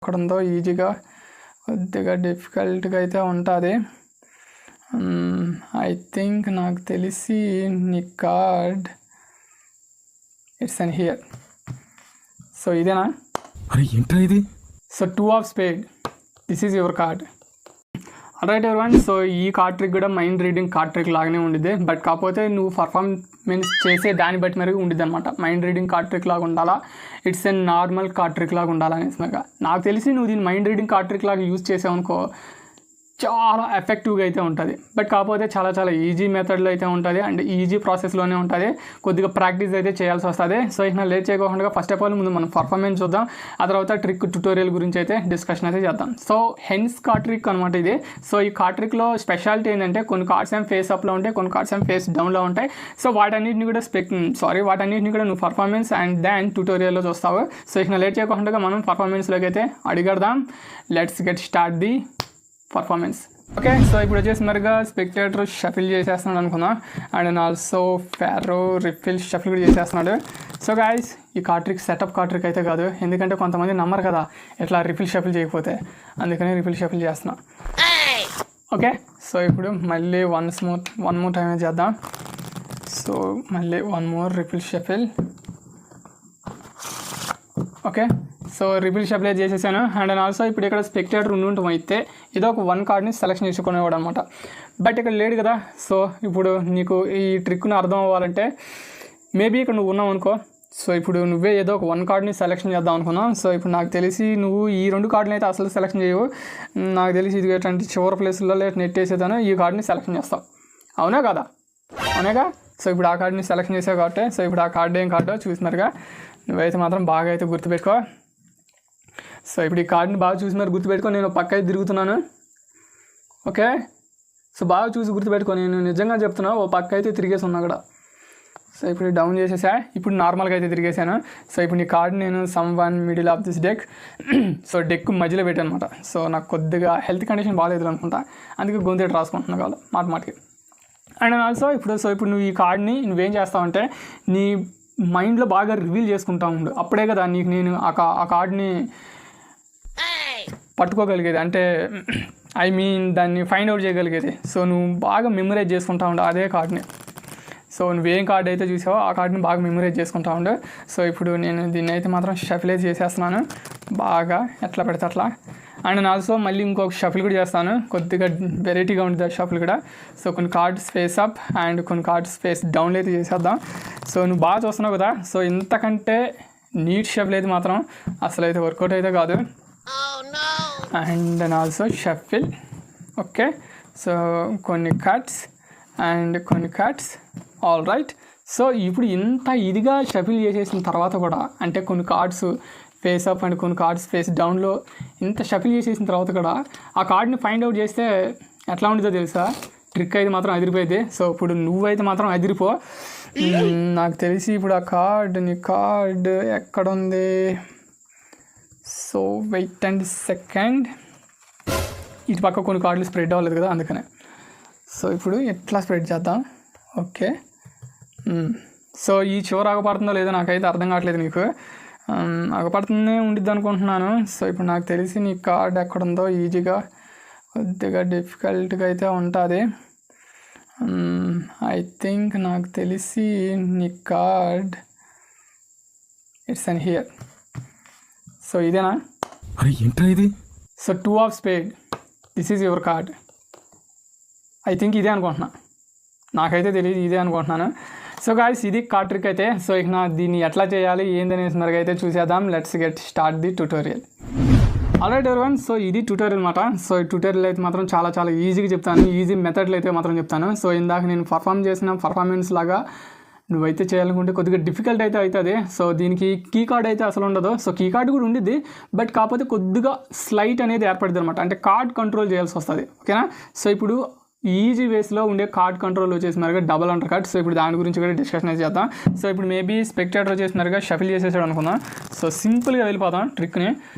ఎక్కడుందో ఈజీగా కొద్దిగా డిఫికల్ట్గా అయితే ఉంటుంది. ఐ థింక్ నాకు తెలిసి నీ card it's and here. So ఇదేనా? అరే ఏంట్రా ఇది? So 2 of spade, this is your card. Alright everyone, so ఈ కార్డ్ ట్రిక్ కూడా మైండ్ రీడింగ్ కార్డ్ ట్రిక్ లాగానే ఉండిద్ది. బట్ కాకపోతే నువ్వు పర్ఫార్మెన్స్ చేసే దాన్ని బట్టి మరి ఉండిద్ది అనమాట. మైండ్ రీడింగ్ కార్డ్ ట్రిక్ లాగా ఉండాలా, it's a normal card trick లాగా ఉండాలనేసి నాకు తెలిసి నువ్వు దీన్ని మైండ్ రీడింగ్ కార్డ్ ట్రిక్ లాగా యూజ్ చేసావు అనుకో చాలా ఎఫెక్టివ్గా అయితే ఉంటుంది. బట్ కాకపోతే చాలా చాలా ఈజీ మెథడ్లో అయితే ఉంటుంది అండ్ ఈజీ ప్రాసెస్లోనే ఉంటుంది. కొద్దిగా ప్రాక్టీస్ అయితే చేయాల్సి వస్తుంది. సో ఇక లేట్ చేయకుండా ఫస్ట్ ఆఫ్ ఆల్ ముందు మనం పర్ఫార్మెన్స్ చూద్దాం, ఆ తర్వాత ట్రిక్ ట్యూటోరియల్ గురించి అయితే డిస్కషన్ అయితే చేద్దాం. సో హెన్స్ కార్డ్ ట్రిక్ అనమాట ఇది. సో ఈ కార్డ్ ట్రిక్లో స్పెషాలిటీ ఏంటంటే కొన్ని కార్డ్స్ ఏం ఫేస్ అప్లో ఉంటాయి, కొన్ని కార్డ్స్ ఏం ఫేస్ డౌన్లో ఉంటాయి. సో వాటన్నిటిని కూడా నువ్వు పర్ఫార్మెన్స్ అండ్ దెన్ ట్యూటోరియల్లో చూస్తావు. సో ఇక లేట్ చేయకుండా మనం పర్ఫార్మెన్స్లోకి అయితే అడిగడదాం. Let's get start the performance. Okay, so ఇప్పుడు వచ్చేసి మరిగా స్పెక్టేటర్ షఫిల్ చేసేస్తున్నాడు అనుకుందాం and also faro riffle shuffle కూడా చేసేస్తున్నాడు. సో గైస్ ఈ card trick setup card trick అయితే కాదు, ఎందుకంటే కొంతమంది నమ్మరు కదా ఇట్లా రిఫిల్ షఫిల్ చేయకపోతే, అందుకని రిఫిల్ షఫిల్ చేస్తున్నా. ఓకే, సో ఇప్పుడు మళ్ళీ వన్ మోర్ టైం చేద్దాం. సో మళ్ళీ one more refill shuffle. Okay, so refill shuffle చేసేసాను అండ్ ఆల్సో ఇప్పుడు ఇక్కడ స్పెక్టేటర్ ఉండటం అయితే ఏదో ఒక 1 కార్డ్ని సెలెక్షన్ చేసుకునేవాడు అనమాట. బట్ ఇక్కడ లేడు కదా. సో ఇప్పుడు నీకు ఈ ట్రిక్ను అర్థం అవ్వాలంటే మేబీ ఇక్కడ నువ్వు ఉన్నావు అనుకో. సో ఇప్పుడు నువ్వే ఏదో ఒక 1 కార్డ్ని సెలెక్షన్ చేద్దాం అనుకున్నావు. సో ఇప్పుడు నాకు తెలిసి నువ్వు ఈ 2 కార్డుని అయితే అసలు సెలెక్షన్ చేయవు. నాకు తెలిసి ఇది ఏంటంటే చివరి ప్లేస్లో నెట్టేసేదాను ఈ కార్డ్ని సెలెక్షన్ చేస్తావు. అవునా కదా? అవునాగా. సో ఇప్పుడు ఆ కార్డ్ని సెలెక్షన్ చేసావు కాబట్టి సో ఇప్పుడు ఆ కార్డు ఏం కార్డో చూసినారుగా. నువ్వైతే మాత్రం బాగా అయితే గుర్తుపెట్టుకో. సో ఇప్పుడు ఈ కార్డుని బాగా చూసి మరి గుర్తుపెట్టుకో. నేను పక్క అయితే తిరుగుతున్నాను. ఓకే, సో బాగా చూసి గుర్తుపెట్టుకో. నేను నిజంగా చెప్తున్నా, ఓ పక్క అయితే తిరిగేసి ఉన్నా కూడా. సో ఇప్పుడు డౌన్ చేసేసా, ఇప్పుడు నార్మల్గా అయితే తిరిగేసాను. సో ఇప్పుడు నీ కార్డు నేను some middle of this deck, so deck మధ్యలో పెట్టాను అనమాట. సో నాకు కొద్దిగా హెల్త్ కండిషన్ బాగాలేదు అనుకుంటా, అందుకే గొంతు రాసుకుంటున్నా కాదు మాటికి. అండ్ ఆల్సో ఇప్పుడు నువ్వు ఈ కార్డ్ని నువ్వేం చేస్తావంటే నీ మైండ్లో బాగా రివీల్ చేసుకుంటా ఉండు. అప్పుడే కదా నీకు నేను ఆ కార్డ్ని పట్టుకోగలిగేది, అంటే ఐ మీన్ దాన్ని ఫైండ్ అవుట్ చేయగలిగేది. సో నువ్వు బాగా మెమరైజ్ చేసుకుంటా ఉండు అదే కార్డ్ని. సో నువ్వేం కార్డ్ అయితే చూసావో ఆ కార్డ్ని బాగా మెమరైజ్ చేసుకుంటా ఉండు. సో ఇప్పుడు నేను దీన్ని అయితే మాత్రం షఫిలైజ్ చేసేస్తున్నాను బాగా, ఎట్లా పెడితే అట్లా. అండ్ ఆల్సో మళ్ళీ ఇంకొక షఫిల్ కూడా చేస్తాను, కొద్దిగా వెరైటీగా ఉంటుంది ఆ షఫిల్ కూడా. సో కొన్ని కార్డ్స్ ఫేస్ అప్ అండ్ కొన్ని కార్డ్స్ ఫేస్ డౌన్లో అయితే చేసేద్దాం. సో నువ్వు బాగా చూస్తున్నావు కదా. సో ఇంతకంటే నీట్ షఫిల్ అయితే మాత్రం అసలు అయితే వర్కౌట్ అయితే కాదు. And also shuffle. Okay, so కొన్ని కట్స్ అండ్ కొన్ని కట్స్. All right. సో ఇప్పుడు ఇంత ఇదిగా షఫిల్ చేసేసిన తర్వాత కూడా, అంటే కొన్ని కార్డ్స్ ఫేస్ అప్ అండ్ కొన్ని కార్డ్స్ ఫేస్ డౌన్లో ఇంత షఫిల్ చేసేసిన తర్వాత కూడా ఆ కార్డ్ని ఫైండ్ అవుట్ చేస్తే ఎట్లా ఉంటుందో తెలుసా? ట్రిక్ అయితే మాత్రం అదిరిపోయింది. సో ఇప్పుడు నువ్వైతే మాత్రం అదిరిపో. నాకు తెలిసి ఇప్పుడు నీ కార్డ్ ఎక్కడుంది? సో వెయిట్ అండ్ సెకండ్, ఇటు పక్క కొన్ని కార్డులు స్ప్రెడ్ అవ్వలేదు కదా అందుకనే. సో ఇప్పుడు ఎట్లా స్ప్రెడ్ చేద్దాం? ఓకే, సో ఈ చివరి ఆగపడుతుందో లేదో నాకైతే అర్థం కావట్లేదు. నీకు ఆగపడుతుందే ఉండిద్ది అనుకుంటున్నాను. సో ఇప్పుడు నాకు తెలిసి నీ కార్డ్ ఎక్కడుందో ఈజీగా కొద్దిగా డిఫికల్ట్గా అయితే ఉంటుంది. ఐ థింక్ నాకు తెలిసి నీ card it's and here. So ఇదేనా? అరే ఏంట్రా ఇది? So 2 of spade, this is your card. I think ఇదే అనుకుంటున్నా, నాకైతే తెలియదు, ఇదే అనుకుంటున్నాను. సో గాయ్స్ ఇది కార్డ్ ట్రిక్ అయితే. సో ఇక దీన్ని ఎట్లా చేయాలి ఏందనేసి మరిగైతే చూసేద్దాం. Let's get start the tutorial. Alright everyone, so ఇది ట్యూటోరియల్ అనమాట. సో ఈ ట్యూటోరియల్ అయితే మాత్రం చాలా చాలా ఈజీగా చెప్తాను, ఈజీ మెథడ్లు అయితే మాత్రం చెప్తాను. సో ఇందాక నేను పర్ఫామ్ చేసిన పర్ఫార్మెన్స్ లాగా నువ్వైతే చేయాలనుకుంటే కొద్దిగా డిఫికల్ట్ అయితే అవుతుంది. సో దీనికి కీ కార్డ్ అయితే అసలు ఉండదు. సో కీ కార్డ్ కూడా ఉండిద్ది, బట్ కాకపోతే కొద్దిగా స్లైట్ అనేది ఏర్పడుతుంది అనమాట, అంటే కార్డ్ కంట్రోల్ చేయాల్సి వస్తుంది. ఓకేనా? సో ఇప్పుడు ఈజీ వేస్లో ఉండే కార్డ్ కంట్రోల్ వచ్చేసి మరిగా డబల్ అండర్ కట్. సో ఇప్పుడు దాని గురించి కూడా డిస్కషన్ అయితే చేద్దాం. సో ఇప్పుడు మేబీ స్పెక్టేటర్ వచ్చేసి మరిగా షఫిల్ చేసేసాడు అనుకుందాం. సో సింపుల్గా వెళ్ళిపోతాం ట్రిక్ని.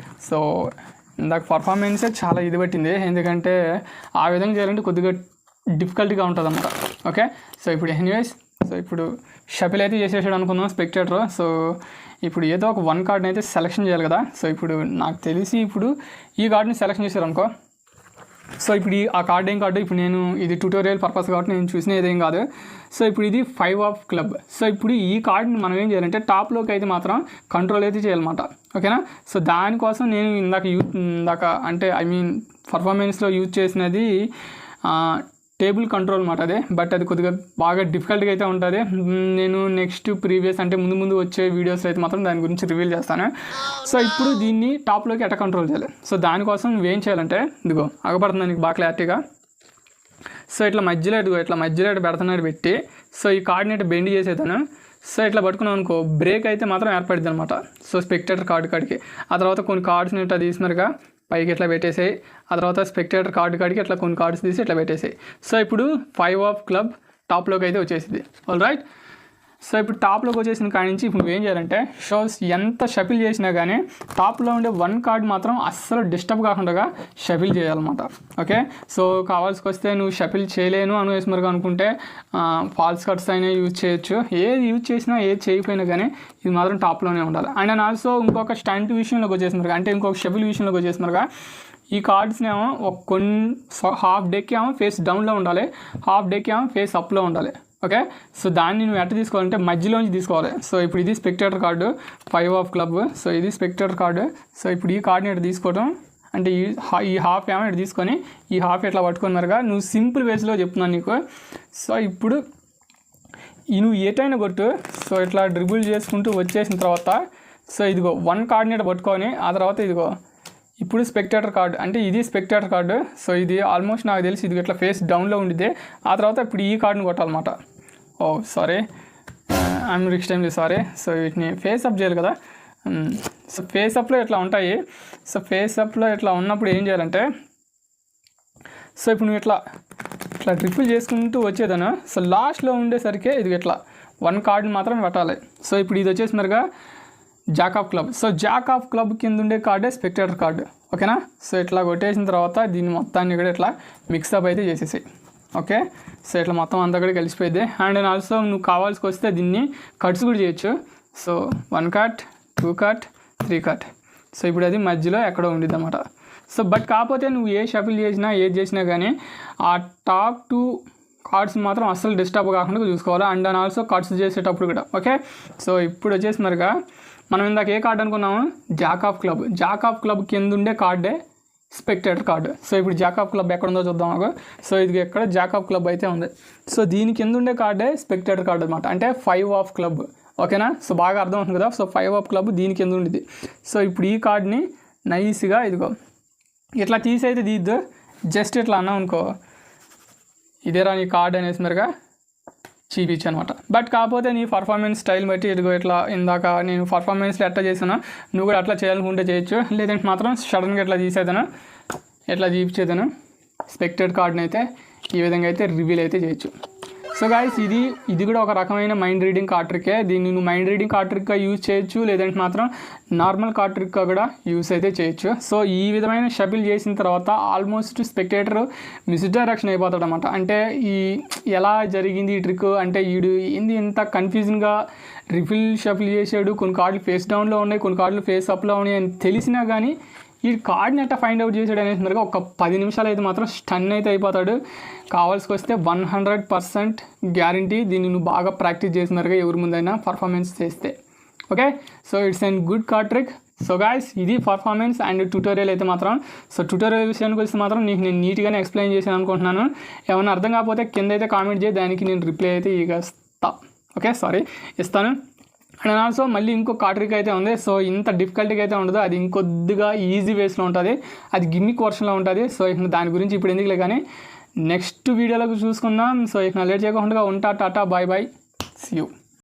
సో ఇందాక పర్ఫార్మెన్సే చాలా ఇది పట్టింది, ఎందుకంటే ఆ విధంగా చేయాలంటే కొద్దిగా డిఫికల్ట్గా ఉంటుంది అన్నమాట. ఓకే, సో ఇప్పుడు ఎనీవేస్, సో ఇప్పుడు షఫిల్ అయితే చేసేసాడు అనుకుందాం స్పెక్టేటర్. సో ఇప్పుడు ఏదో ఒక వన్ కార్డ్ని అయితే సెలెక్షన్ చేయాలి కదా. సో ఇప్పుడు నాకు తెలిసి ఇప్పుడు ఈ కార్డ్ని సెలెక్షన్ చేశారనుకో, సో ఇప్పుడు ఆ కార్డ్ ఏం కార్డు, ఇప్పుడు నేను ఇది ట్యూటోరియల్ పర్పస్ కాబట్టి నేను చూసిన ఏదేం కాదు. సో ఇప్పుడు ఇది 5 ఆఫ్ క్లబ్. సో ఇప్పుడు ఈ కార్డ్ని మనం ఏం చేయాలంటే టాప్లోకి అయితే మాత్రం కంట్రోల్ అయితే చేయాలన్నమాట. ఓకేనా. సో దానికోసం నేను ఇందాక అంటే పర్ఫార్మెన్స్లో యూజ్ చేసినది టేబుల్ కంట్రోల్ అనమాట అదే. బట్ అది కొద్దిగా బాగా డిఫికల్ట్గా అయితే ఉంటుంది. నేను నెక్స్ట్ ప్రీవియస్ అంటే ముందు వచ్చే వీడియోస్లో అయితే మాత్రం దాని గురించి రివీల్ చేస్తాను. సో ఇప్పుడు దీన్ని టాప్లోకి ఎట్లా కంట్రోల్ చేయాలి, సో దానికోసం నువ్వేం చేయాలంటే ఇదిగో అగపడుతుంది నీకు బాగా క్లారిటీగా. సో ఇట్లా మధ్యలో పెడుతున్నాడు పెట్టి, సో ఈ కార్డ్ని అయితే బెండ్ చేసేదాను. సో ఇట్లా పట్టుకున్నాం అనుకో, బ్రేక్ అయితే మాత్రం ఏర్పడుద్ది అనమాట. సో స్పెక్టేటర్ కార్డు కాడికి ఆ తర్వాత కొన్ని కార్డ్స్ని ఇట్లా తీసినారుగా పైకి ఇట్లా పెట్టేసాయి. ఆ తర్వాత స్పెక్టేటర్ కార్డు కాడికి ఇట్లా కొన్ని కార్డ్స్ తీసి ఇట్లా పెట్టేసాయి. సో ఇప్పుడు 5 ఆఫ్ క్లబ్ టాప్లోకి అయితే వచ్చేసింది. All right. సో ఇప్పుడు టాప్లోకి వచ్చేసిన కాడి నుంచి ఇప్పుడు నువ్వేం చేయాలంటే షోస్ ఎంత షఫిల్ చేసినా కానీ టాప్లో ఉండే 1 కార్డ్ మాత్రం అస్సలు డిస్టర్బ్ కాకుండా షఫిల్ చేయాలన్నమాట. ఓకే. సో కావాల్సి వస్తే నువ్వు షఫిల్ చేయలేను వేసుమరుగా అనుకుంటే ఫాల్స్ కార్డ్స్ అయినా యూజ్ చేయొచ్చు. ఏది యూజ్ చేసినా ఏది చేయకపోయినా కానీ ఇది మాత్రం టాప్లోనే ఉండాలి. అండ్ ఆల్సో ఇంకొక స్టంట్ విషయంలోకి వచ్చేసినారుగా, అంటే ఇంకొక షఫిల్ విషయంలోకి వచ్చేసినారుగా, ఈ కార్డ్స్ని ఏమో హాఫ్ డెక్ ఏమో ఫేస్ డౌన్లో ఉండాలి, హాఫ్ డెక్ ఏమో ఫేస్ అప్లో ఉండాలి. ఓకే. సో దాన్ని నువ్వు ఎట్లా తీసుకోవాలంటే మధ్యలోంచి తీసుకోవాలి. సో ఇప్పుడు ఇది spectator card 5 of club. So ఇది స్పెక్టేటర్ కార్డు. సో ఇప్పుడు ఈ కార్డ్ని ఇట్లా తీసుకోవడం అంటే ఈ హాఫ్ ఏమో ఇట్లా తీసుకొని ఈ హాఫ్ ఇట్లా పట్టుకున్నారుగా, నువ్వు సింపుల్ వేస్లో చెప్తున్నాను నీకు. సో ఇప్పుడు నువ్వు ఏటైనా కొట్టు. సో ఇట్లా డ్రిబుల్ చేసుకుంటూ వచ్చేసిన తర్వాత సో ఇదిగో 1 కార్డ్ని ఇట్లా పట్టుకొని ఆ తర్వాత ఇదిగో ఇప్పుడు స్పెక్టేటర్ కార్డు, అంటే ఇది స్పెక్టేటర్ కార్డు. సో ఇది ఆల్మోస్ట్ నాకు తెలిసి ఇది ఇట్లా ఫేస్ డౌన్లో ఉండిద్ది. ఆ తర్వాత ఇప్పుడు ఈ కార్డుని కొట్టాలన్నమాట. Oh sorry, I'm extremely sorry. So వీటిని ఫేస్ అప్ చేయాలి కదా. సో ఫేస్ అప్లో ఇట్లా ఉంటాయి. సో ఫేస్ అప్లో ఇట్లా ఉన్నప్పుడు ఏం చేయాలంటే, సో ఇప్పుడు నువ్వు ఇట్లా ట్రిపుల్ చేసుకుంటూ వచ్చేదాను. సో లాస్ట్లో ఉండేసరికి ఇది ఇట్లా 1 కార్డుని మాత్రం పెట్టాలి. సో ఇప్పుడు ఇది వచ్చేసినారుగా jack of club. So jack of club కింద ఉండే కార్డే స్పెక్టేటర్ కార్డు. ఓకేనా. సో ఇట్లా కొట్టేసిన తర్వాత దీన్ని మొత్తాన్ని కూడా ఇట్లా మిక్సప్ అయితే చేసేసాయి. ఓకే. సో ఇట్లా మొత్తం అంతా కూడా కలిసిపోయింది. అండ్ ఆల్సో నువ్వు కావాల్సి వస్తే దీన్ని కట్స్ కూడా చేయొచ్చు. So 1 cut, 2 cut, 3 cut. So ఇప్పుడు అది మధ్యలో ఎక్కడో ఉండిద్ది అన్నమాట. సో బట్ కాకపోతే నువ్వు ఏ షఫిల్ చేసినా ఏది చేసినా కానీ ఆ టాప్ 2 కార్డ్స్ మాత్రం అస్సలు డిస్టర్బ్ కాకుండా చూసుకోవాలి. అండ్ ఆల్సో కట్స్ చేసేటప్పుడు కూడా. ఓకే. సో ఇప్పుడు వచ్చేసినారుగా మనం ఇందాక ఏ కార్డు అనుకున్నాము, Jack of club. Jack of club కింద ఉండే కార్డే స్పెక్టేటర్ కార్డు. సో ఇప్పుడు జాక్ ఆఫ్ క్లబ్ ఎక్కడ ఉందో చూద్దాం నాకు. సో ఇది ఎక్కడ జాక్ ఆఫ్ క్లబ్ అయితే ఉంది. సో దీని కింద ఉండే కార్డే స్పెక్టేటర్ కార్డు అనమాట, అంటే 5 ఆఫ్ క్లబ్. ఓకేనా. సో బాగా అర్థం అవుతుంది కదా. సో 5 ఆఫ్ క్లబ్ దీని కింద ఉండిద్ది. సో ఇప్పుడు ఈ కార్డ్ని నైస్గా ఇదిగో ఇట్లా తీసైతే తీద్దు, జస్ట్ ఇట్లా అన్నాం అనుకో, ఇదేరా నీ కార్డ్ అనేసినారుగా చూపించు అనమాట. బట్ కాకపోతే నీ పర్ఫార్మెన్స్ స్టైల్ బట్టి ఇదిగో ఇట్లా ఇందాక నేను పర్ఫార్మెన్స్లో ఎట్లా చేసానో నువ్వు కూడా అట్లా చేయాలనుకుంటే చేయొచ్చు. లేదంటే మాత్రం సడన్గా ఇట్లా తీసేదాను, ఎట్లా చూపించేదాను స్పెక్టెడ్ కార్డ్ని అయితే ఈ విధంగా అయితే రివీల్ అయితే చేయొచ్చు. సో గాయస్ ఇది కూడా ఒక రకమైన మైండ్ రీడింగ్ కార్డ్ ట్రిక్కే. దీన్ని నువ్వు మైండ్ రీడింగ్ కార్డ్ ట్రిక్గా యూజ్ చేయొచ్చు, లేదంటే మాత్రం నార్మల్ కార్డ్ ట్రిక్గా కూడా యూజ్ అయితే చేయొచ్చు. సో ఈ విధమైన షఫిల్ చేసిన తర్వాత ఆల్మోస్ట్ స్పెక్టేటర్ మిస్డైరెక్షన్ అయిపోతాడు అనమాట. అంటే ఈ ఎలా జరిగింది ఈ ట్రిక్, అంటే వీడు ఏంది ఇంత కన్ఫ్యూజన్గా రిఫిల్ షఫిల్ చేసాడు, కొన్ని కార్డులు ఫేస్ డౌన్లో ఉన్నాయి, కొన్ని కార్డులు ఫేస్ అప్లో ఉన్నాయి అని తెలిసినా కానీ ఈ కార్డ్ని ఎట్లా ఫైండ్ అవుట్ చేసాడు అనేసి ఒక 10 నిమిషాలు అయితే మాత్రం స్టన్ అయితే అయిపోతాడు. కావాల్సి వస్తే 100% గ్యారంటీ దీన్ని నువ్వు బాగా ప్రాక్టీస్ చేసినారుగా ఎవరి ముందైనా పర్ఫార్మెన్స్ చేస్తే. Okay. So it's an good card trick. So guys ఇది పర్ఫార్మెన్స్ అండ్ ట్యూటోరియల్ అయితే మాత్రం. సో ట్యూటోరియల్ విషయానికి వస్తే మాత్రం నీకు నేను నీట్గానే ఎక్స్ప్లెయిన్ చేశాను అనుకుంటున్నాను. ఏమైనా అర్థం కాకపోతే కింద అయితే కామెంట్ చేయి, దానికి నేను రిప్లై అయితే ఇస్తాను. అండ్ ఆల్సో మళ్ళీ ఇంకో కార్డ్ ట్రిక్ అయితే ఉంది. సో ఇంత డిఫికల్టీగా అయితే ఉండదు, అది ఇంకొద్దిగా ఈజీ వేస్లో ఉంటుంది, అది గిమ్మిక్ వర్షన్లో ఉంటుంది. సో ఇక దాని గురించి ఇప్పుడు ఎందుకులే కానీ నెక్స్ట్ వీడియోలో చూసుకుందాం. సో ఇక లేట్ చేయకుండా ఉంటా. టాటా, బాయ్ బాయ్, సీ యూ.